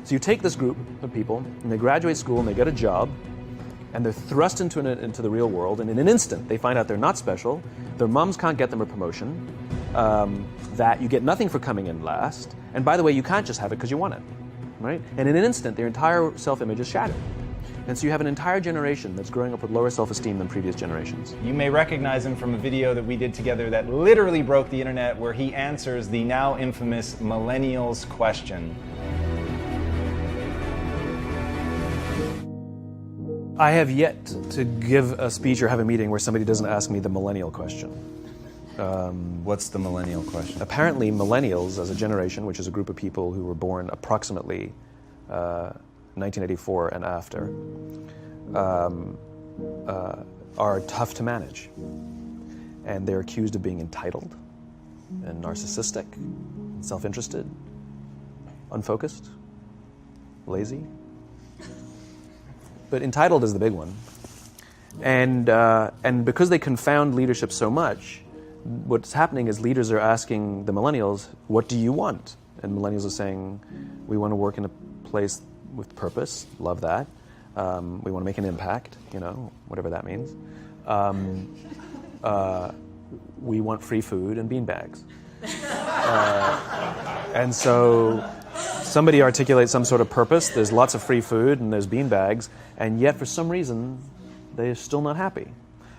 So you take this group of people, and they graduate school, and they get a job, and they're thrust into the real world, and in an instant, they find out they're not special, their moms can't get them a promotion, that you get nothing for coming in last, and by the way, you can't just have it because you want it, right? And in an instant, their entire self-image is shattered. And so you have an entire generation that's growing up with lower self-esteem than previous generations. You may recognize him from a video that we did together that literally broke the internet, where he answers the now infamous millennials question. I have yet to give a speech or have a meeting where somebody doesn't ask me the millennial question. What's the millennial question? Apparently, millennials as a generation, which is a group of people who were born approximately 1984 and after, are tough to manage. And they're accused of being entitled and narcissistic, self-interested, unfocused, lazy. But entitled is the big one. And because they confound leadership so much, what's happening is leaders are asking the millennials, what do you want? And millennials are saying, we want to work in a place with purpose, love that. We want to make an impact, whatever that means. We want free food and beanbags. And so somebody articulates some sort of purpose, there's lots of free food and there's beanbags, and yet for some reason they're still not happy.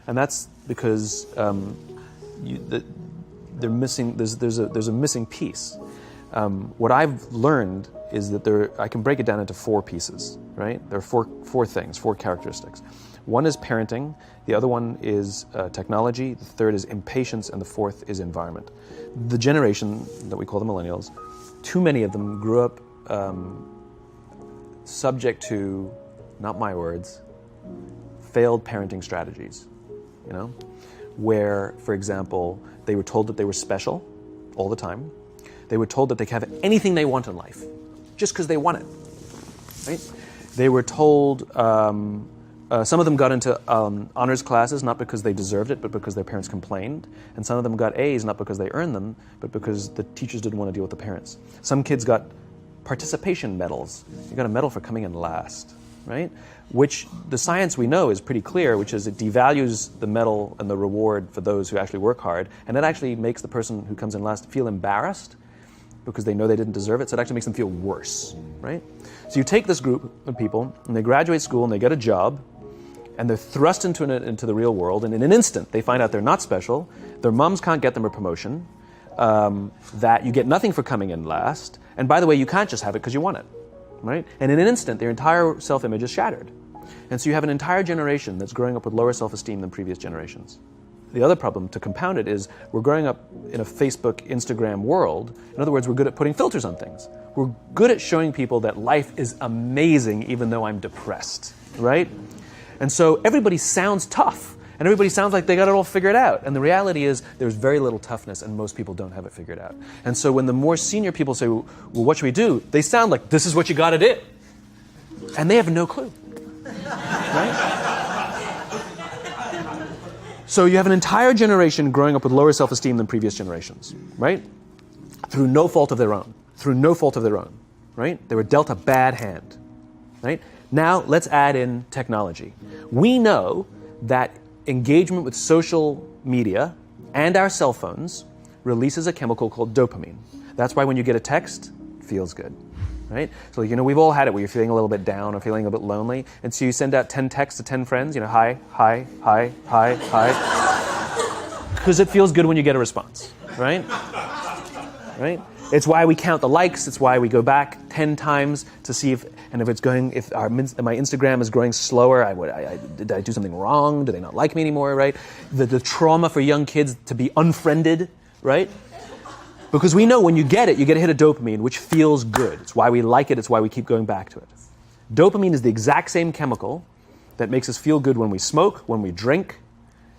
And that's because they're missing, there's a missing piece. What I've learned is that I can break it down into 4 pieces, right? There are four things, 4 characteristics. One is parenting, the other one is technology, the third is impatience, and the fourth is environment. The generation that we call the millennials, too many of them grew up subject to, not my words, failed parenting strategies, where, for example, they were told that they were special all the time. They were told that they could have anything they want in life, just because they want it, right? They were told, some of them got into honors classes, not because they deserved it, but because their parents complained. And some of them got A's, not because they earned them, but because the teachers didn't want to deal with the parents. Some kids got participation medals. You got a medal for coming in last, right? Which the science we know is pretty clear, which is it devalues the medal and the reward for those who actually work hard. And it actually makes the person who comes in last feel embarrassed because they know they didn't deserve it, so it actually makes them feel worse, right? So you take this group of people, and they graduate school, and they get a job, and they're thrust into the real world, and in an instant, they find out they're not special, their moms can't get them a promotion, that you get nothing for coming in last, and by the way, you can't just have it because you want it, right? And in an instant, their entire self-image is shattered. And so you have an entire generation that's growing up with lower self-esteem than previous generations. The other problem, to compound it, is we're growing up in a Facebook, Instagram world. In other words, we're good at putting filters on things. We're good at showing people that life is amazing even though I'm depressed, right? And so everybody sounds tough, and everybody sounds like they got it all figured out. And the reality is there's very little toughness, and most people don't have it figured out. And so when the more senior people say, well, what should we do? They sound like, this is what you got to do. And they have no clue, right? So you have an entire generation growing up with lower self-esteem than previous generations, right? Through no fault of their own. Right? They were dealt a bad hand, right? Now let's add in technology. We know that engagement with social media and our cell phones releases a chemical called dopamine. That's why when you get a text, it feels good, right? So we've all had it where you're feeling a little bit down or feeling a bit lonely, and so you send out 10 texts to 10 friends, hi, because it feels good when you get a response, right? Right? It's why we count the likes. It's why we go back 10 times to see if my Instagram is growing slower. Did I do something wrong? Do they not like me anymore? Right? The trauma for young kids to be unfriended, right? Because we know when you get a hit of dopamine, which feels good. It's why we like it. It's why we keep going back to it. Dopamine is the exact same chemical that makes us feel good when we smoke, when we drink,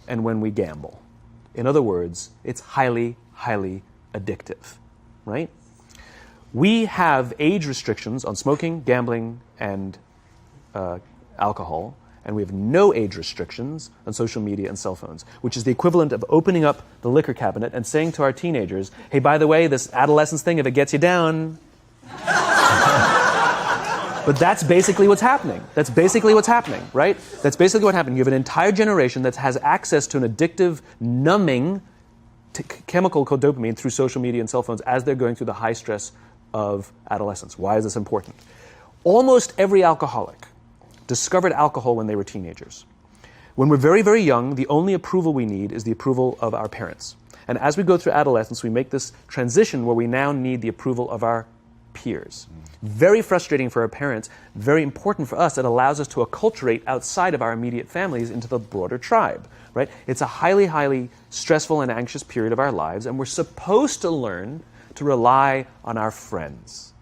and when we gamble. In other words, it's highly, highly addictive, right? We have age restrictions on smoking, gambling, and alcohol, and we have no age restrictions on social media and cell phones, which is the equivalent of opening up the liquor cabinet and saying to our teenagers, hey, by the way, this adolescence thing, if it gets you down, But that's basically what's happening. That's basically what's happening, right? That's basically what happened. You have an entire generation that has access to an addictive, numbing chemical called dopamine through social media and cell phones as they're going through the high stress of adolescence. Why is this important? Almost every alcoholic discovered alcohol when they were teenagers. When we're very, very young, the only approval we need is the approval of our parents. And as we go through adolescence, we make this transition where we now need the approval of our peers. Very frustrating for our parents, very important for us. It allows us to acculturate outside of our immediate families into the broader tribe, right? It's a highly, highly stressful and anxious period of our lives, and we're supposed to learn to rely on our friends.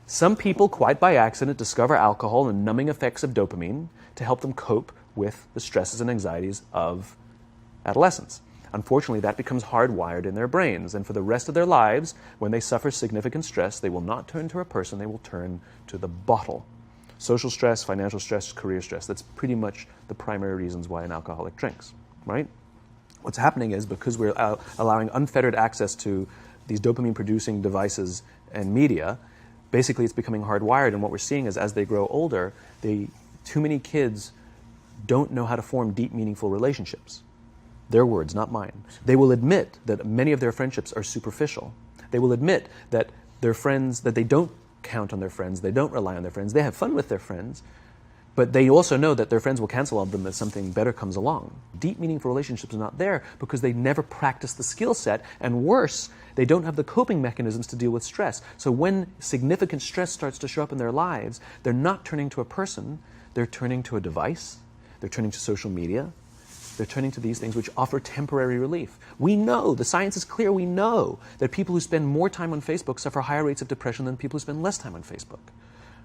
Some people, quite by accident, discover alcohol and numbing effects of dopamine to help them cope with the stresses and anxieties of adolescence. Unfortunately, that becomes hardwired in their brains, and for the rest of their lives, when they suffer significant stress, they will not turn to a person, they will turn to the bottle. Social stress, financial stress, career stress, that's pretty much the primary reasons why an alcoholic drinks, right? What's happening is because we're allowing unfettered access to these dopamine-producing devices and media, basically it's becoming hardwired, and what we're seeing is as they grow older, too many kids don't know how to form deep, meaningful relationships. Their words, not mine. They will admit that many of their friendships are superficial. They will admit that their friends, that they don't count on their friends, they don't rely on their friends, they have fun with their friends, but they also know that their friends will cancel on them if something better comes along. Deep, meaningful relationships are not there because they never practice the skill set, and worse, they don't have the coping mechanisms to deal with stress. So when significant stress starts to show up in their lives, they're not turning to a person, they're turning to a device, they're turning to social media, they're turning to these things which offer temporary relief. We know, the science is clear, we know that people who spend more time on Facebook suffer higher rates of depression than people who spend less time on Facebook,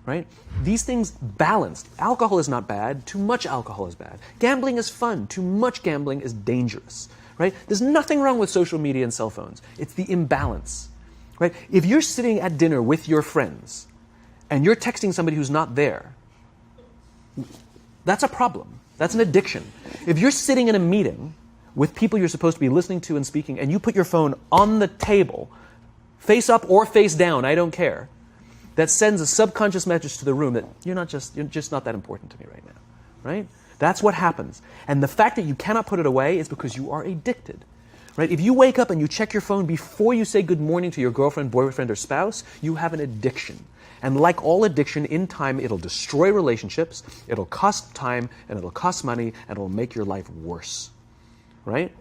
right? These things balanced. Alcohol is not bad, too much alcohol is bad. Gambling is fun, too much gambling is dangerous, right? There's nothing wrong with social media and cell phones. It's the imbalance, right? If you're sitting at dinner with your friends and you're texting somebody who's not there, that's a problem. That's an addiction. If you're sitting in a meeting with people you're supposed to be listening to and speaking, and you put your phone on the table, face up or face down, I don't care, that sends a subconscious message to the room that you're just not that important to me right now, right? That's what happens. And the fact that you cannot put it away is because you are addicted, right? If you wake up and you check your phone before you say good morning to your girlfriend, boyfriend, or spouse, you have an addiction. And like all addiction, in time, it'll destroy relationships, it'll cost time, and it'll cost money, and it'll make your life worse, right?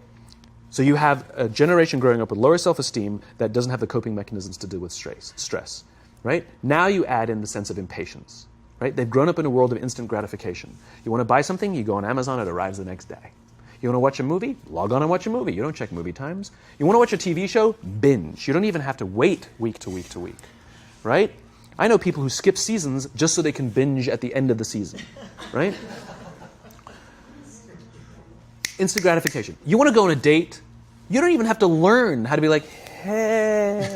So you have a generation growing up with lower self-esteem that doesn't have the coping mechanisms to deal with stress, right? Now you add in the sense of impatience, right? They've grown up in a world of instant gratification. You want to buy something, you go on Amazon, it arrives the next day. You want to watch a movie? Log on and watch a movie. You don't check movie times. You want to watch a TV show? Binge. You don't even have to wait week to week to week, right? I know people who skip seasons just so they can binge at the end of the season, right? Instant gratification. You want to go on a date? You don't even have to learn how to be like, hey.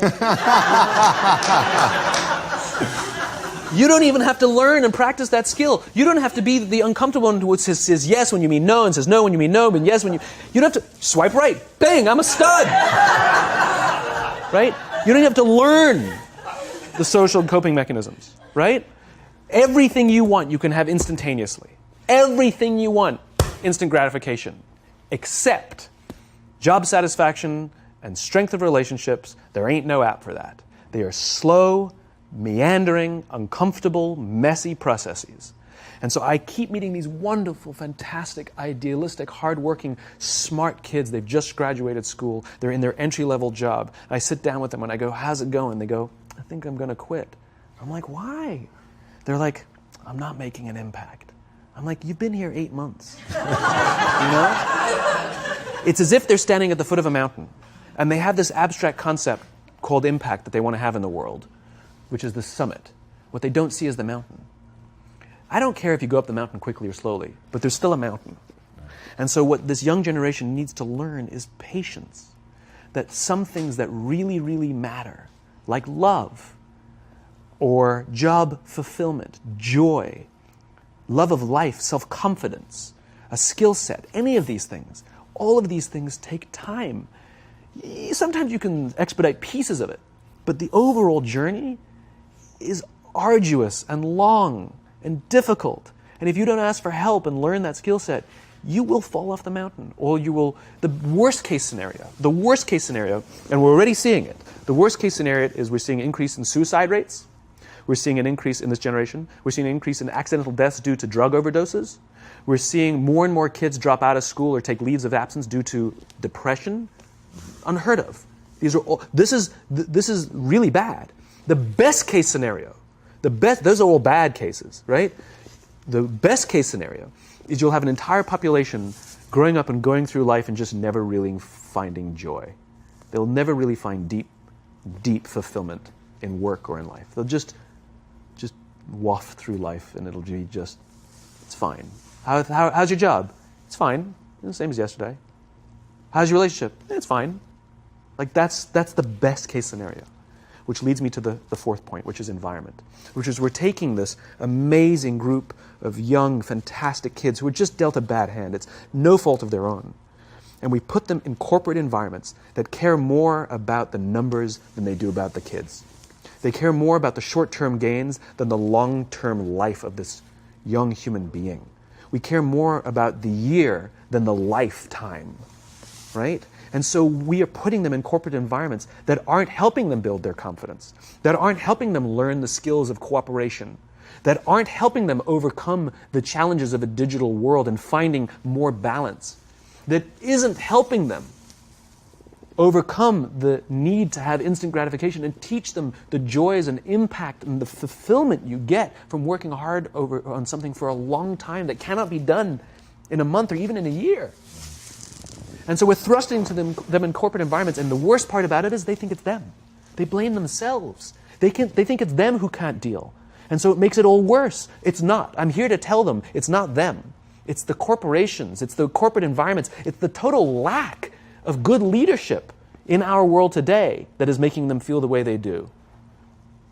You don't even have to learn and practice that skill. You don't have to be the uncomfortable one who says yes when you mean no and says no when you mean no, but yes when you... You don't have to swipe right. Bang, I'm a stud. Right? You don't have to learn the social coping mechanisms, right? Everything you want, you can have instantaneously. Everything you want, instant gratification. Except job satisfaction and strength of relationships, there ain't no app for that. They are slow, meandering, uncomfortable, messy processes. And so I keep meeting these wonderful, fantastic, idealistic, hardworking, smart kids. They've just graduated school. They're in their entry-level job. I sit down with them and I go, how's it going? They go, I think I'm going to quit. I'm like, why? They're like, I'm not making an impact. I'm like, you've been here 8 months. You know? It's as if they're standing at the foot of a mountain and they have this abstract concept called impact that they want to have in the world, which is the summit. What they don't see is the mountain. I don't care if you go up the mountain quickly or slowly, but there's still a mountain. And so what this young generation needs to learn is patience. That some things that really, really matter, like love, or job fulfillment, joy, love of life, self-confidence, a skill set, any of these things, all of these things take time. Sometimes you can expedite pieces of it, but the overall journey is arduous and long. and difficult. And if you don't ask for help and learn that skill set, you will fall off the mountain, or you will, the worst case scenario, and we're already seeing it, the worst case scenario is we're seeing an increase in suicide rates, we're seeing an increase in this generation, we're seeing an increase in accidental deaths due to drug overdoses, we're seeing more and more kids drop out of school or take leaves of absence due to depression. Unheard of. These are all, this is really bad. The best case scenario, those are all bad cases, right? The best case scenario is you'll have an entire population growing up and going through life and just never really finding joy. They'll never really find deep fulfillment in work or in life. They'll just waft through life and it'll be just, it's fine. How's your job? It's fine. It's the same as yesterday. How's your relationship? It's fine. Like that's the best case scenario. Which leads me to the fourth point, which is environment. Which is we're taking this amazing group of young, fantastic kids who were just dealt a bad hand. It's no fault of their own. And we put them in corporate environments that care more about the numbers than they do about the kids. They care more about the short-term gains than the long-term life of this young human being. We care more about the year than the lifetime, right? And so we are putting them in corporate environments that aren't helping them build their confidence, that aren't helping them learn the skills of cooperation, that aren't helping them overcome the challenges of a digital world and finding more balance, that isn't helping them overcome the need to have instant gratification and teach them the joys and impact and the fulfillment you get from working hard on something for a long time that cannot be done in a month or even in a year. And so we're thrusting to them in corporate environments, and the worst part about it is they think it's them. They blame themselves. They think it's them who can't deal. And so it makes it all worse. It's not. I'm here to tell them it's not them. It's the corporations. It's the corporate environments. It's the total lack of good leadership in our world today that is making them feel the way they do.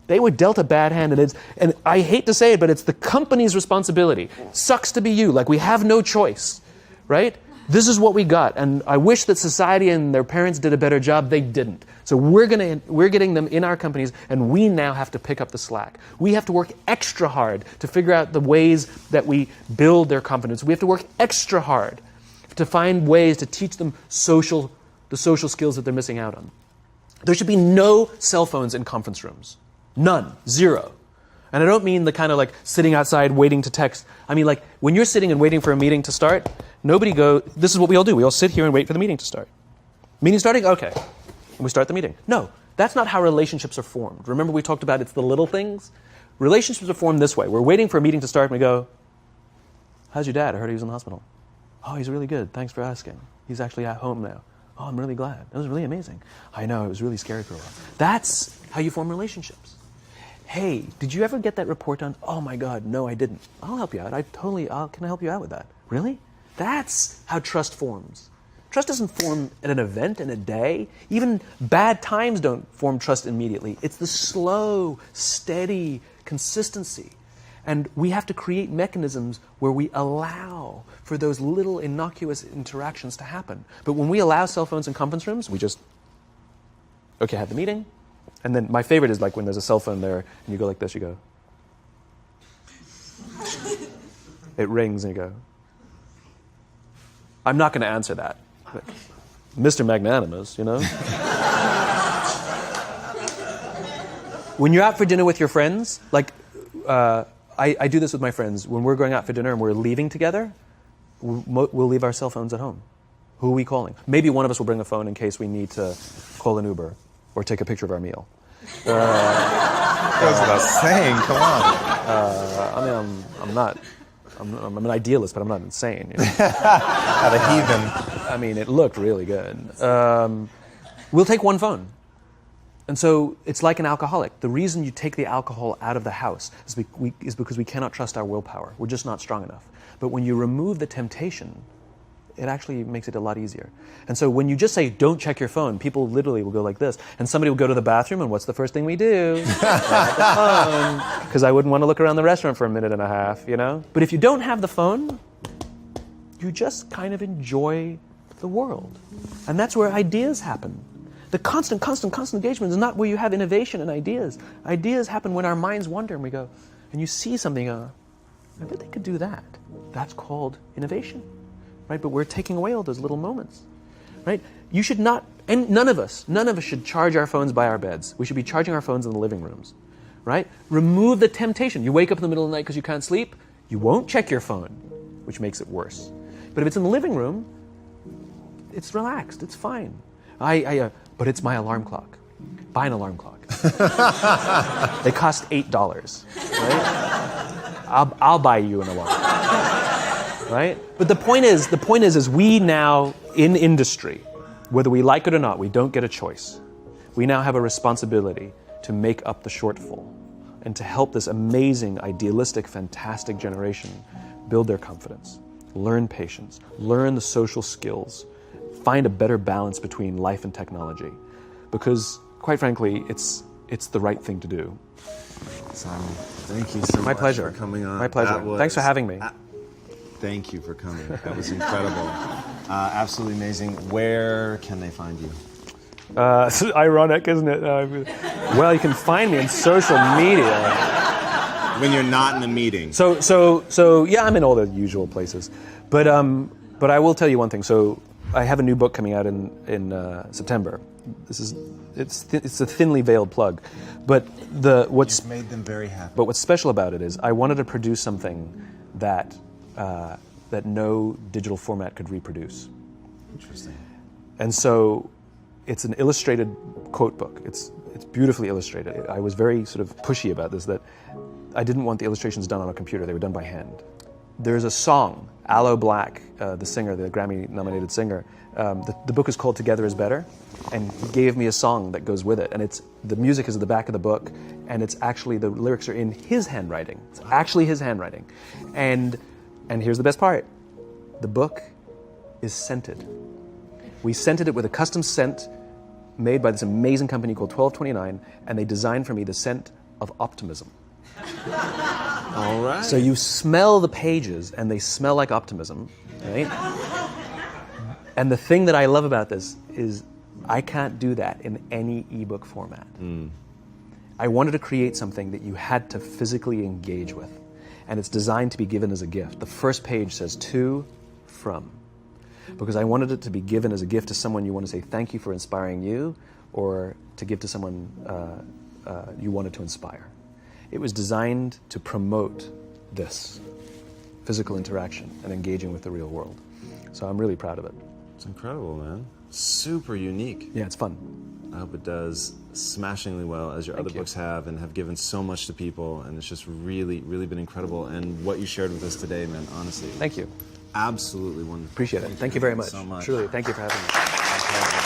They were dealt a bad hand, and I hate to say it, but it's the company's responsibility. Sucks to be you. Like, we have no choice, right? This is what we got, and I wish that society and their parents did a better job. They didn't. So we're getting them in our companies, and we now have to pick up the slack. We have to work extra hard to figure out the ways that we build their confidence. We have to work extra hard to find ways to teach them the social skills that they're missing out on. There should be no cell phones in conference rooms. None. Zero. And I don't mean the kind of like sitting outside waiting to text. I mean like when you're sitting and waiting for a meeting to start, this is what we all do. We all sit here and wait for the meeting to start. Meeting starting? Okay. And we start the meeting. No, that's not how relationships are formed. Remember we talked about it's the little things? Relationships are formed this way. We're waiting for a meeting to start and we go, how's your dad? I heard he was in the hospital. Oh, he's really good. Thanks for asking. He's actually at home now. Oh, I'm really glad. That was really amazing. I know, it was really scary for a while. That's how you form relationships. Hey, did you ever get that report done? Oh my God, no, I didn't. I'll help you out. Can I help you out with that? Really? That's how trust forms. Trust doesn't form at an event in a day. Even bad times don't form trust immediately. It's the slow, steady consistency. And we have to create mechanisms where we allow for those little innocuous interactions to happen. But when we allow cell phones in conference rooms, we just, okay, have the meeting. And then my favorite is like when there's a cell phone there and you go like this, you go. It rings and you go. I'm not going to answer that. But, Mr. Magnanimous, you know. When you're out for dinner with your friends, like I do this with my friends. When we're going out for dinner and we're leaving together, we'll leave our cell phones at home. Who are we calling? Maybe one of us will bring a phone in case we need to call an Uber or take a picture of our meal. That goes without saying. Come on. I'm an idealist, but I'm not insane. You know? Not a heathen. I mean, it looked really good. We'll take one phone. And so it's like an alcoholic. The reason you take the alcohol out of the house is because we cannot trust our willpower. We're just not strong enough. But when you remove the temptation, it actually makes it a lot easier. And so when you just say, don't check your phone, people literally will go like this. And somebody will go to the bathroom, and what's the first thing we do? Grab the phone. Because I wouldn't want to look around the restaurant for a minute and a half, you know? But if you don't have the phone, you just kind of enjoy the world. And that's where ideas happen. The constant engagement is not where you have innovation and ideas. Ideas happen when our minds wander and we go, and you see something, I bet they could do that. That's called innovation, right? But we're taking away all those little moments, right? You should not, and none of us should charge our phones by our beds. We should be charging our phones in the living rooms, right? Remove the temptation. You wake up in the middle of the night because you can't sleep, you won't check your phone, which makes it worse. But if it's in the living room, it's relaxed, it's fine. But it's my alarm clock. Buy an alarm clock. They cost $8, right? I'll buy you an alarm, right? But the point is we now, in industry, whether we like it or not, we don't get a choice. We now have a responsibility to make up the shortfall and to help this amazing, idealistic, fantastic generation build their confidence, learn patience, learn the social skills, find a better balance between life and technology. Because, quite frankly, it's the right thing to do. Simon, thank you so much pleasure. for coming on. My pleasure. Thanks for having me. Thank you for coming. That was incredible. Absolutely amazing. Where can they find you? It's ironic, isn't it? Well, you can find me on social media. When you're not in the meeting. So yeah, I'm in all the usual places. But I will tell you one thing. So I have a new book coming out in September. It's a thinly veiled plug, but what's You've made them very happy. But what's special about it is I wanted to produce something that no digital format could reproduce. Interesting. And so it's an illustrated quote book. It's beautifully illustrated. I was very sort of pushy about this, that I didn't want the illustrations done on a computer. They were done by hand. There's a song, Aloe Black, the singer, the Grammy-nominated singer. The book is called Together is Better, and he gave me a song that goes with it. And the music is at the back of the book, and it's actually, the lyrics are in his handwriting. It's actually his handwriting. And here's the best part. The book is scented. We scented it with a custom scent made by this amazing company called 1229, and they designed for me the scent of optimism. All right. So you smell the pages, and they smell like optimism, right? And the thing that I love about this is I can't do that in any ebook format. I wanted to create something that you had to physically engage with, and it's designed to be given as a gift. The first page says to, from, because I wanted it to be given as a gift to someone you want to say thank you for inspiring you, or to give to someone you wanted to inspire. It was designed to promote this physical interaction and engaging with the real world. So I'm really proud of it. It's incredible, man. Super unique. Yeah, it's fun. I hope it does smashingly well, as your other books have, and have given so much to people, and it's just really, really been incredible. And what you shared with us today, man, honestly. Thank you. Absolutely wonderful. Appreciate it. Thank you very much. So much. Truly, thank you for having me.